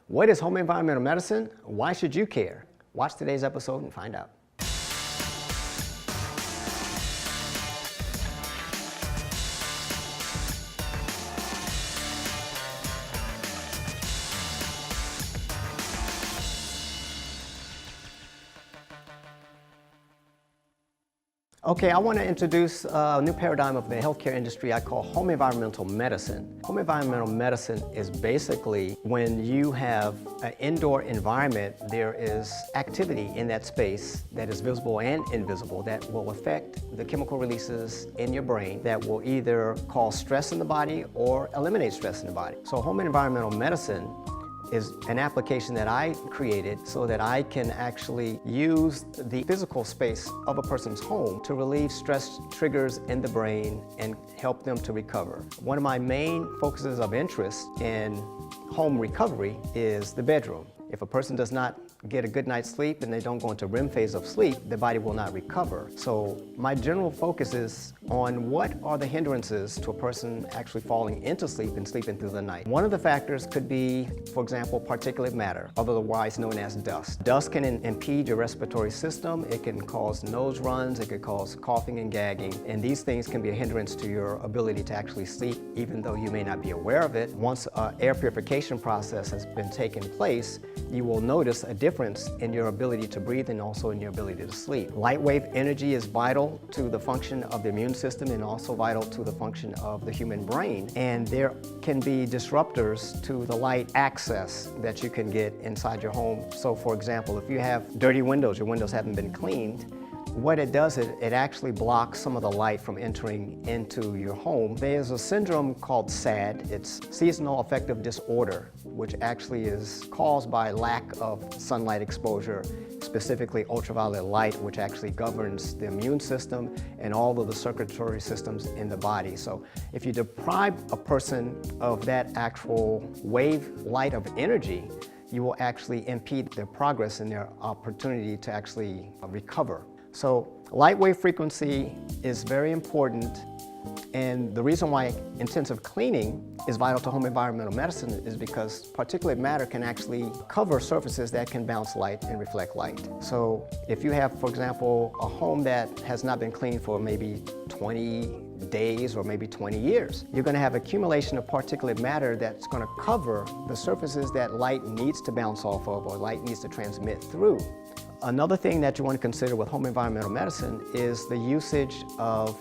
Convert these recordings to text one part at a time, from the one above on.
What is home environmental medicine? Why should you care? Watch today's episode and find out. Okay, I want to introduce a new paradigm of the healthcare industry I call home environmental medicine. Home environmental medicine is basically when you have an indoor environment, there is activity in that space that is visible and invisible that will affect the chemical releases in your brain that will either cause stress in the body or eliminate stress in the body. So home environmental medicine is an application that I created so that I can actually use the physical space of a person's home to relieve stress triggers in the brain and help them to recover. One of my main focuses of interest in home recovery is the bedroom. If a person does not get a good night's sleep and they don't go into REM phase of sleep, the body will not recover. So my general focus is on what are the hindrances to a person actually falling into sleep and sleeping through the night. One of the factors could be, for example, particulate matter, otherwise known as dust. Dust can impede your respiratory system. It can cause nose runs. It could cause coughing and gagging. And these things can be a hindrance to your ability to actually sleep, even though you may not be aware of it. Once an air purification process has been taken place, you will notice a difference in your ability to breathe and also in your ability to sleep. Lightwave energy is vital to the function of the immune system and also vital to the function of the human brain. And there can be disruptors to the light access that you can get inside your home. So for example, if you have dirty windows, your windows haven't been cleaned, what it does is it actually blocks some of the light from entering into your home. There's a syndrome called SAD. It's seasonal affective disorder, which actually is caused by lack of sunlight exposure, specifically ultraviolet light, which actually governs the immune system and all of the circulatory systems in the body. So if you deprive a person of that actual wave light of energy, you will actually impede their progress and their opportunity to actually recover. So light wave frequency is very important, and the reason why intensive cleaning is vital to home environmental medicine is because particulate matter can actually cover surfaces that can bounce light and reflect light. So if you have, for example, a home that has not been cleaned for maybe 20 days or maybe 20 years, you're going to have accumulation of particulate matter that's going to cover the surfaces that light needs to bounce off of or light needs to transmit through. Another thing that you want to consider with home environmental medicine is the usage of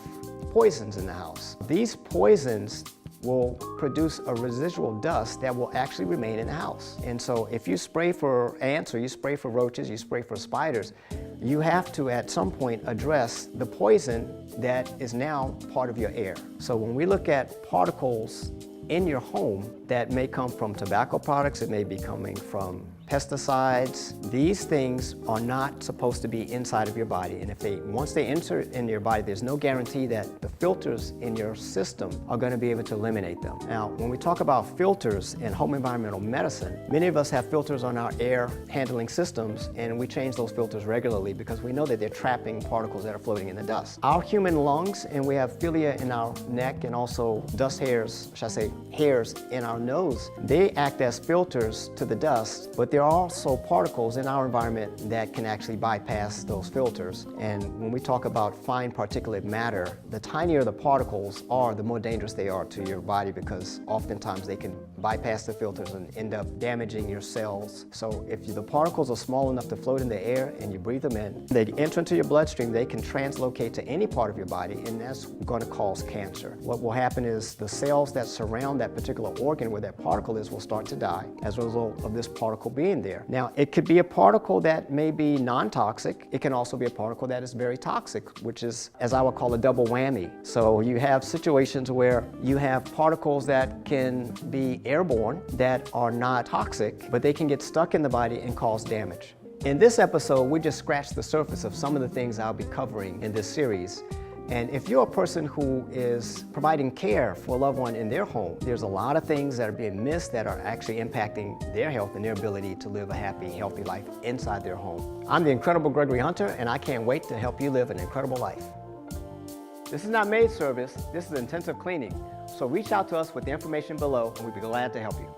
poisons in the house. These poisons will produce a residual dust that will actually remain in the house. And so if you spray for ants or you spray for roaches, you spray for spiders, you have to at some point address the poison that is now part of your air. So when we look at particles in your home that may come from tobacco products, it may be coming from pesticides. These things are not supposed to be inside of your body, and once they enter in your body, there's no guarantee that the filters in your system are going to be able to eliminate them. Now, when we talk about filters in home environmental medicine, many of us have filters on our air handling systems, and we change those filters regularly because we know that they're trapping particles that are floating in the dust. Our human lungs, and we have cilia in our neck and also dust hairs, should I say hairs in our nose, they act as filters to the dust, but there are also particles in our environment that can actually bypass those filters. And when we talk about fine particulate matter, the tinier the particles are, the more dangerous they are to your body because oftentimes they can bypass the filters and end up damaging your cells. So if the particles are small enough to float in the air and you breathe them in, they enter into your bloodstream, they can translocate to any part of your body, and that's going to cause cancer. What will happen is the cells that surround that particular organ where that particle is will start to die as a result of this particle being there. Now, it could be a particle that may be non-toxic. It can also be a particle that is very toxic, which is, as I would call, a double whammy. So you have situations where you have particles that can be airborne that are not toxic, but they can get stuck in the body and cause damage. In this episode, we just scratched the surface of some of the things I'll be covering in this series. And if you're a person who is providing care for a loved one in their home, there's a lot of things that are being missed that are actually impacting their health and their ability to live a happy, healthy life inside their home. I'm the incredible Gregory Hunter, and I can't wait to help you live an incredible life. This is not maid service, this is intensive cleaning. So reach out to us with the information below, and we'd be glad to help you.